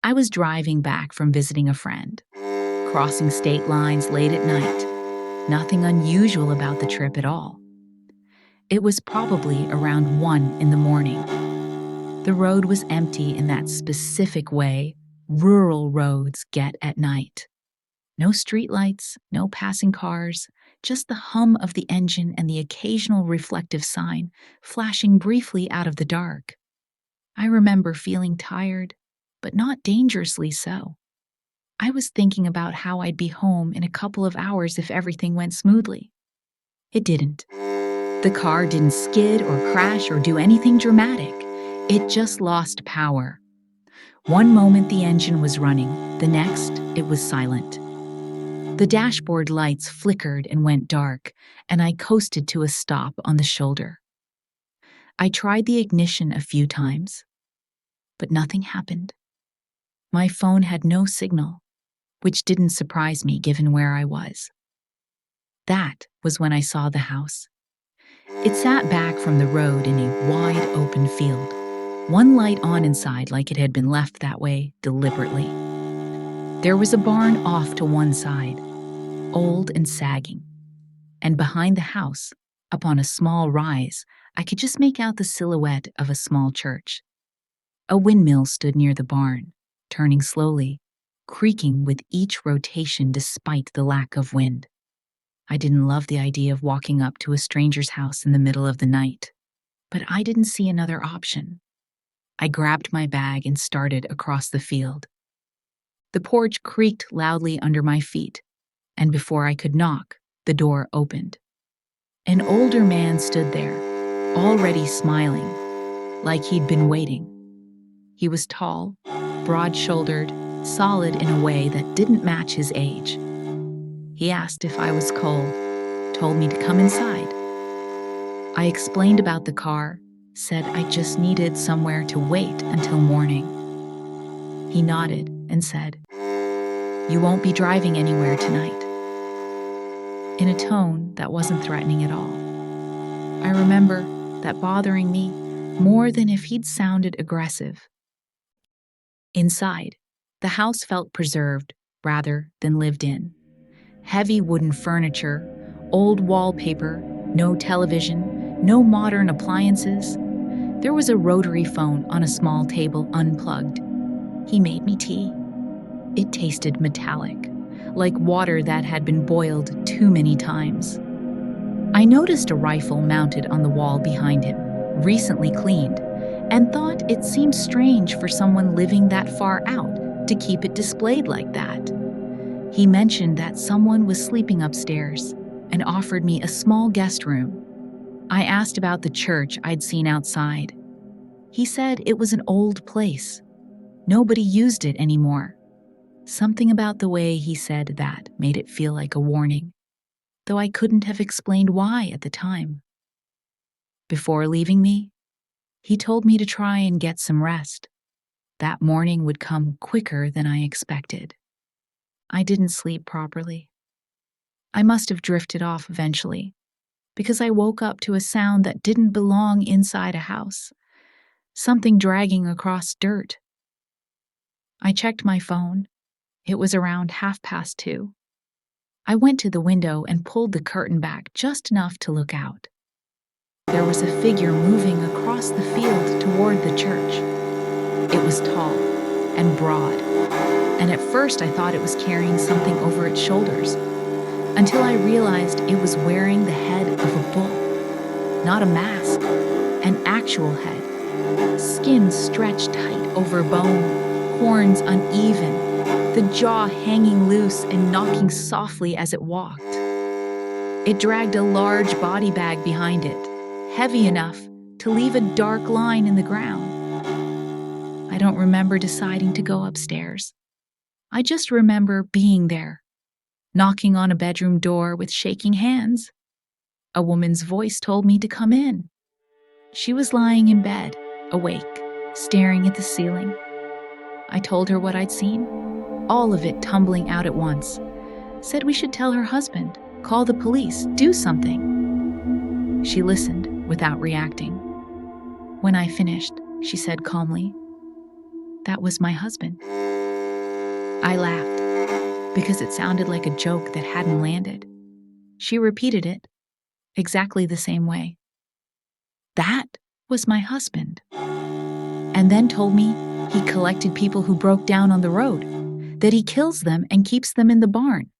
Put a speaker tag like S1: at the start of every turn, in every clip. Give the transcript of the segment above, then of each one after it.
S1: I was driving back from visiting a friend, crossing state lines late at night. Nothing unusual about the trip at all. It was probably around 1 in the morning. The road was empty in that specific way rural roads get at night. No streetlights, no passing cars, just the hum of the engine and the occasional reflective sign flashing briefly out of the dark. I remember feeling tired, but not dangerously so. I was thinking about how I'd be home in a couple of hours if everything went smoothly. It didn't. The car didn't skid or crash or do anything dramatic. It just lost power. One moment the engine was running, the next it was silent. The dashboard lights flickered and went dark, and I coasted to a stop on the shoulder. I tried the ignition a few times, but nothing happened. My phone had no signal, which didn't surprise me given where I was. That was when I saw the house. It sat back from the road in a wide open field, one light on inside like it had been left that way deliberately. There was a barn off to one side, old and sagging, and behind the house, up on a small rise, I could just make out the silhouette of a small church. A windmill stood near the barn, turning slowly, creaking with each rotation despite the lack of wind. I didn't love the idea of walking up to a stranger's house in the middle of the night, but I didn't see another option. I grabbed my bag and started across the field. The porch creaked loudly under my feet, and before I could knock, the door opened. An older man stood there, already smiling, like he'd been waiting. He was tall, broad-shouldered, solid in a way that didn't match his age. He asked if I was cold, told me to come inside. I explained about the car, said I just needed somewhere to wait until morning. He nodded and said, "You won't be driving anywhere tonight," in a tone that wasn't threatening at all. I remember that bothering me more than if he'd sounded aggressive. Inside, the house felt preserved rather than lived in. Heavy wooden furniture, old wallpaper, no television, no modern appliances. There was a rotary phone on a small table unplugged. He made me tea. It tasted metallic, like water that had been boiled too many times. I noticed a rifle mounted on the wall behind him, recently cleaned, and thought it seemed strange for someone living that far out to keep it displayed like that. He mentioned that someone was sleeping upstairs and offered me a small guest room. I asked about the church I'd seen outside. He said it was an old place. Nobody used it anymore. Something about the way he said that made it feel like a warning, though I couldn't have explained why at the time. Before leaving me, he told me to try and get some rest. That morning would come quicker than I expected. I didn't sleep properly. I must have drifted off eventually, because I woke up to a sound that didn't belong inside a house, something dragging across dirt. I checked my phone. It was around 2:30. I went to the window and pulled the curtain back just enough to look out. There was a figure moving across the field toward the church. It was tall and broad, and at first I thought it was carrying something over its shoulders, until I realized it was wearing the head of a bull. Not a mask, an actual head. Skin stretched tight over bone, horns uneven, the jaw hanging loose and knocking softly as it walked. It dragged a large body bag behind it, heavy enough to leave a dark line in the ground. I don't remember deciding to go upstairs. I just remember being there, knocking on a bedroom door with shaking hands. A woman's voice told me to come in. She was lying in bed, awake, staring at the ceiling. I told her what I'd seen, all of it tumbling out at once. Said we should tell her husband, call the police, do something. She listened without reacting. When I finished, she said calmly, That was my husband. I laughed because it sounded like a joke that hadn't landed. She repeated it exactly the same way. That was my husband. And then told me he collected people who broke down on the road, that he kills them and keeps them in the barn,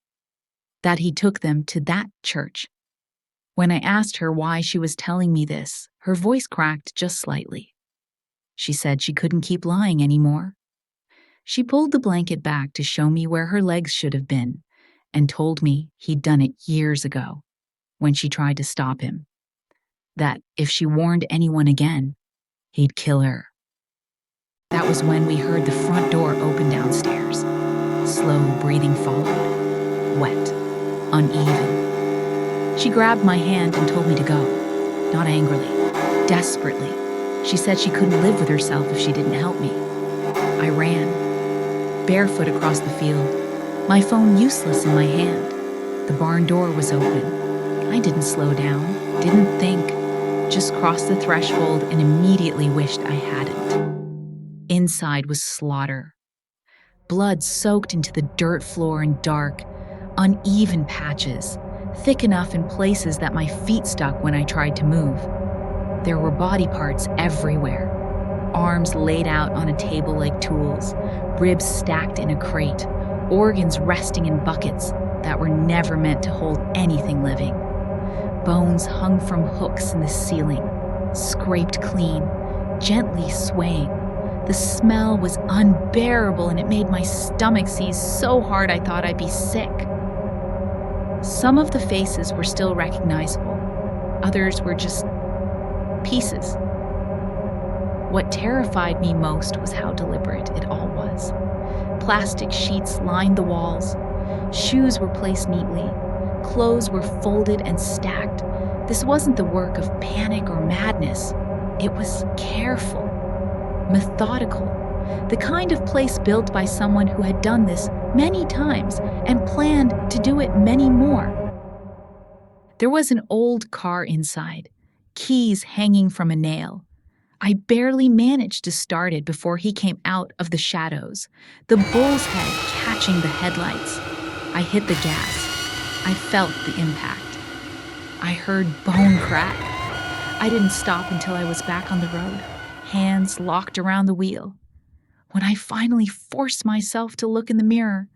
S1: that he took them to that church. When I asked her why she was telling me this, her voice cracked just slightly. She said she couldn't keep lying anymore. She pulled the blanket back to show me where her legs should have been and told me he'd done it years ago when she tried to stop him, that if she warned anyone again, he'd kill her. That was when we heard the front door open downstairs. Slow breathing followed, wet, uneven. She grabbed my hand and told me to go, not angrily, desperately. She said she couldn't live with herself if she didn't help me. I ran, barefoot across the field, my phone useless in my hand. The barn door was open. I didn't slow down, didn't think, just crossed the threshold and immediately wished I hadn't. Inside was slaughter. Blood soaked into the dirt floor in dark, uneven patches, thick enough in places that my feet stuck when I tried to move. There were body parts everywhere. Arms laid out on a table like tools, ribs stacked in a crate, organs resting in buckets that were never meant to hold anything living. Bones hung from hooks in the ceiling, scraped clean, gently swaying. The smell was unbearable and it made my stomach seize so hard I thought I'd be sick. Some of the faces were still recognizable. Others were just pieces. What terrified me most was how deliberate it all was. Plastic sheets lined the walls. Shoes were placed neatly. Clothes were folded and stacked. This wasn't the work of panic or madness. It was careful, methodical, the kind of place built by someone who had done this many times and planned to do it many more. There was an old car inside, keys hanging from a nail. I barely managed to start it before he came out of the shadows, the bull's head catching the headlights. I hit the gas. I felt the impact. I heard bone crack. I didn't stop until I was back on the road, hands locked around the wheel. When I finally forced myself to look in the mirror,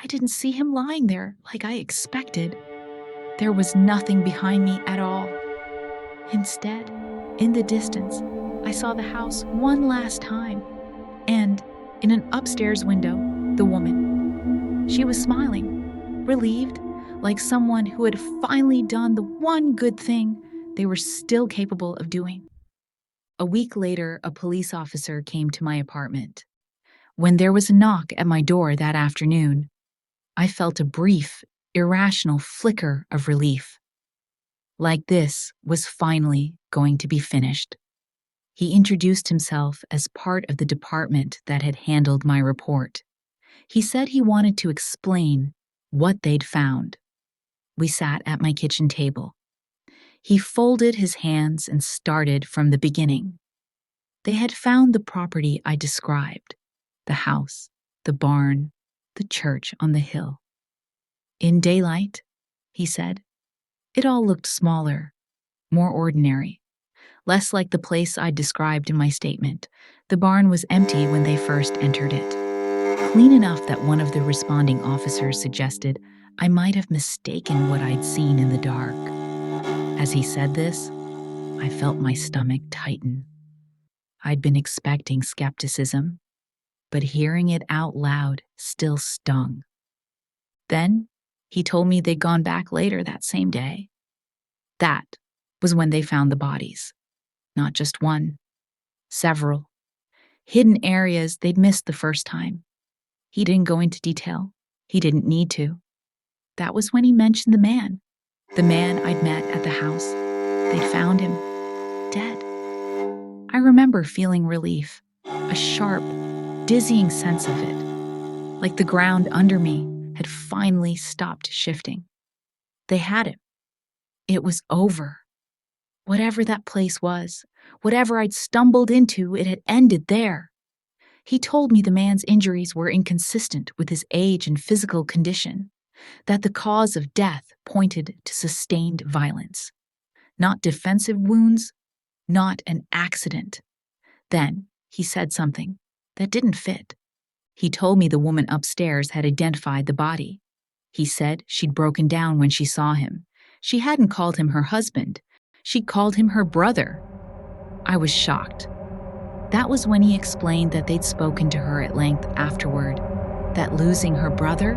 S1: I didn't see him lying there like I expected. There was nothing behind me at all. Instead, in the distance, I saw the house one last time, and in an upstairs window, the woman. She was smiling, relieved, like someone who had finally done the one good thing they were still capable of doing. A week later, a police officer came to my apartment. When there was a knock at my door that afternoon, I felt a brief, irrational flicker of relief. Like this was finally going to be finished. He introduced himself as part of the department that had handled my report. He said he wanted to explain what they'd found. We sat at my kitchen table. He folded his hands and started from the beginning. They had found the property I described, the house, the barn, the church on the hill. In daylight, he said, it all looked smaller, more ordinary. Less like the place I'd described in my statement. The barn was empty when they first entered it. Clean enough that one of the responding officers suggested I might have mistaken what I'd seen in the dark. As he said this, I felt my stomach tighten. I'd been expecting skepticism, but hearing it out loud still stung. Then he told me they'd gone back later that same day. That was when they found the bodies. Not just one, several. Hidden areas they'd missed the first time. He didn't go into detail. He didn't need to. That was when he mentioned the man I'd met at the house. They'd found him, dead. I remember feeling relief, a sharp, dizzying sense of it, like the ground under me had finally stopped shifting. They had him. It was over. Whatever that place was, whatever I'd stumbled into, it had ended there. He told me the man's injuries were inconsistent with his age and physical condition, that the cause of death pointed to sustained violence, not defensive wounds, not an accident. Then he said something that didn't fit. He told me the woman upstairs had identified the body. He said she'd broken down when she saw him. She hadn't called him her husband. She'd called him her brother. I was shocked. That was when he explained that they'd spoken to her at length afterward, that losing her brother,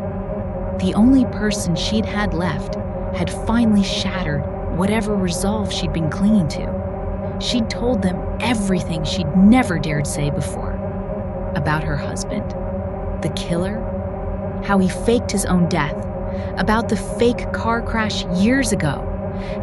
S1: the only person she'd had left, had finally shattered whatever resolve she'd been clinging to. She'd told them everything she'd never dared say before. About her husband, the killer, how he faked his own death, about the fake car crash years ago,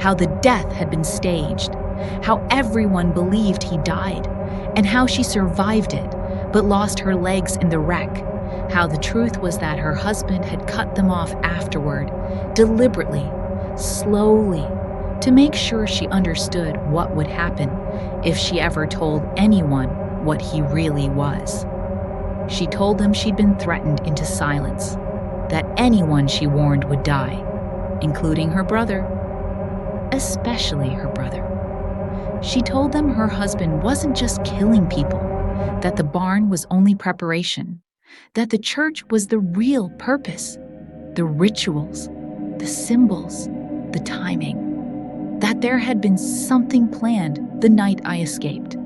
S1: how the death had been staged, how everyone believed he died, and how she survived it, but lost her legs in the wreck, how the truth was that her husband had cut them off afterward, deliberately, slowly, to make sure she understood what would happen if she ever told anyone what he really was. She told them she'd been threatened into silence, that anyone she warned would die, including her brother, especially her brother. She told them her husband wasn't just killing people, that the barn was only preparation, that the church was the real purpose, the rituals, the symbols, the timing, that there had been something planned the night I escaped.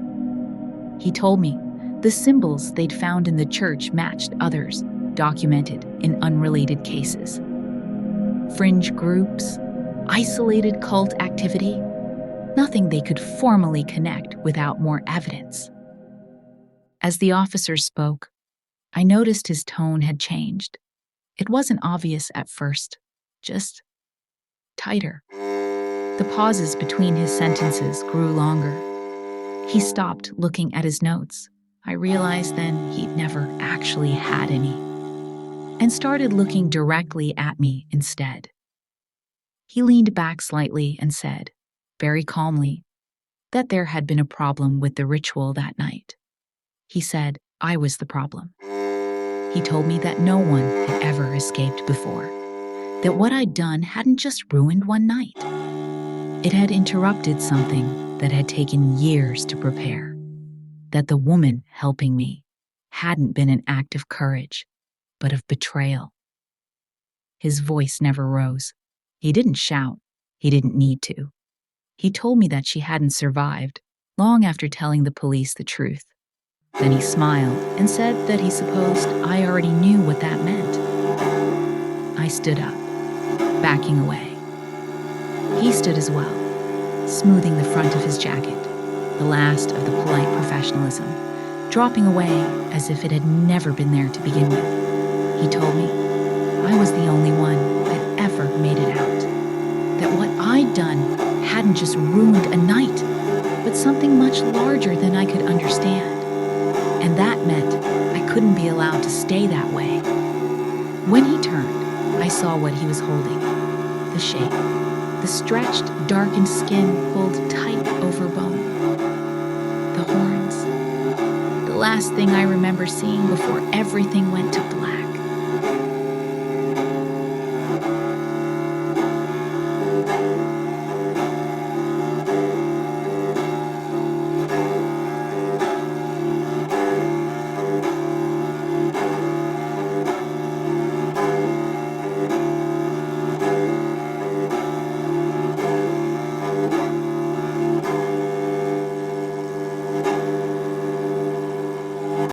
S1: He told me the symbols they'd found in the church matched others documented in unrelated cases. Fringe groups, isolated cult activity, nothing they could formally connect without more evidence. As the officer spoke, I noticed his tone had changed. It wasn't obvious at first, just tighter. The pauses between his sentences grew longer. He stopped looking at his notes. I realized then he'd never actually had any, and started looking directly at me instead. He leaned back slightly and said, very calmly, that there had been a problem with the ritual that night. He said I was the problem. He told me that no one had ever escaped before, that what I'd done hadn't just ruined one night. It had interrupted something that had taken years to prepare, that the woman helping me hadn't been an act of courage, but of betrayal. His voice never rose. He didn't shout. He didn't need to. He told me that she hadn't survived, long after telling the police the truth. Then he smiled and said that he supposed I already knew what that meant. I stood up, backing away. He stood as well, smoothing the front of his jacket, the last of the polite professionalism, dropping away as if it had never been there to begin with. He told me I was the only one that ever made it out, that what I'd done hadn't just ruined a night, but something much larger than I could understand. And that meant I couldn't be allowed to stay that way. When he turned, I saw what he was holding, the shape, the stretched, darkened skin pulled tight over bone, the horns, the last thing I remember seeing before everything went to black.